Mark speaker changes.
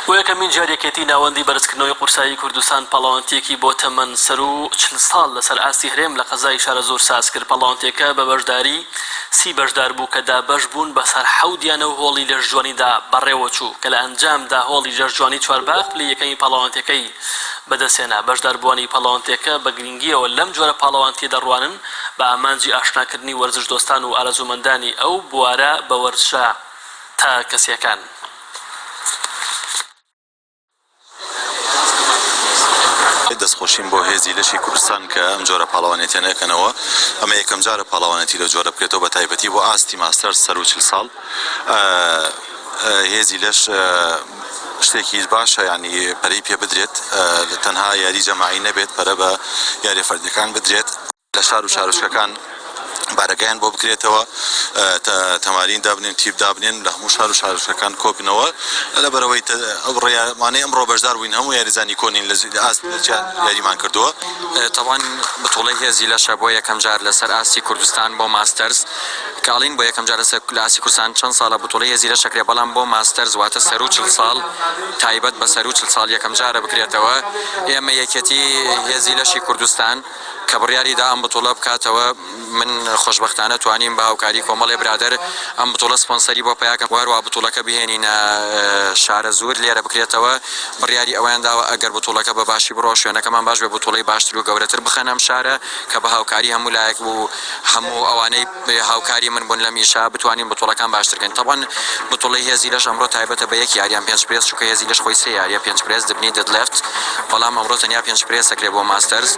Speaker 1: بۆ یەکەمین جارێکێتی ناوەندی بەرزکردنەوەی قورسایی کوردستان پاڵەوانتێکی بۆ تەمەن سەر و 40 ساڵ لەسەر ئاستی هەرێم لە قەزای شارە زۆر ساز کرد. پاڵەوانتێکە بە بەشداری 30 بەشدار بوو کە دابەش بوون بەسەر 7 دیانە و هۆڵی لەشجوانیدا بەڕێوە چوو کە لە ئەنجامدا هۆڵی لەشجوانی چوارباخ لە یەکەمی پاڵەوانتەکەی بەدەستێنا. بەشداربووانی پاڵەوانتێکە بە گرنگیەوە لەم جۆرە پاڵەوانتێ دەڕوانن بە ئامانجی ئاشناکردنی وەرزش دۆستان و ئارەزومەندانی ئەو بوارە بە وەرزشە تا کەسیەکان.
Speaker 2: دەستخۆشیم بۆ هێزی لەشی کوردستان کە ئەم جۆرە پاڵەوانێتیانەکەنەوە. ئەمە یەکەم جارە پاڵەوانێتی لە جۆرە بکرێتەوە بە تایبەتی بۆ ئاستی ماستەر سەر و 40 ساڵ. هێزی لەش شتێکی باشە، ینی پەرەی پێ بدرێت، تەنها یاری جەماعی نەبێت، پەرە بە یاری فەردەکان بدرێت، لە شار و شارۆچکەکان بارەکەیان بۆ بکرێتەوە، تەمارین دابنێن، تیپ دابنێن لە هەموو شار و شارۆچکەکان کۆبنەوە. لەبەرەوەی ڕێیانەی ئەمڕۆ بەشدار بووین هەموو یاریزانی کۆنین لە ئاست یاریمان کردووە.
Speaker 3: تەوان بەتوڵی هێزی لەشە بۆ یەکەم جار لەسەر ئاستی کوردستان بۆ ماستەرز کاڵین بۆ یەکەم جار لەسەر ئاستی کوردستان چەند ساڵە بەتوڵی هێزی لە شەکرێ، بەڵام بۆ ماستەرز واتە سەر و 40 ساڵ تایبەت بە سەر و 40 ساڵ یەکەم جارە بکرێتەوە. ئێمە یەکێتی هێزی لەشی کوردستان کە بڕیاریدا ئەم بتوڵە بکاتەوە، من خۆشبەختانە توانیم بە هاوکاری کۆمەڵی برادر ئەم بتوڵە سپۆنسەری بۆ پیاکەم، وەروە بتوڵەکە بهێنینە شارە زۆر لێرە بکرێتەوە. بڕیاری ئەویان داوە ئەگەر بتوڵەکە بە باشی بڕۆ شوێنەکەمان باش بێ بتوڵەی باشتر و گەورەتر بخەن ئەم شارە کە بە هاوکاری هەموو لایەک و هەموو ئەوانەی هاوکاری من بوون لە میشا بتوانین بتوڵەکان باشترکەین. تەبەن بتوڵی هێزی لەش ئەمڕۆ تایبەتە بە یەک یاریان 5 پرێس، چونکە هێزی لەش خۆی 3 یاریە 5 پرێس دبنی دەدلفت، بەڵام ئەمڕۆ تەنیا 5 پرێس سەکرێ بۆ ماستەرز.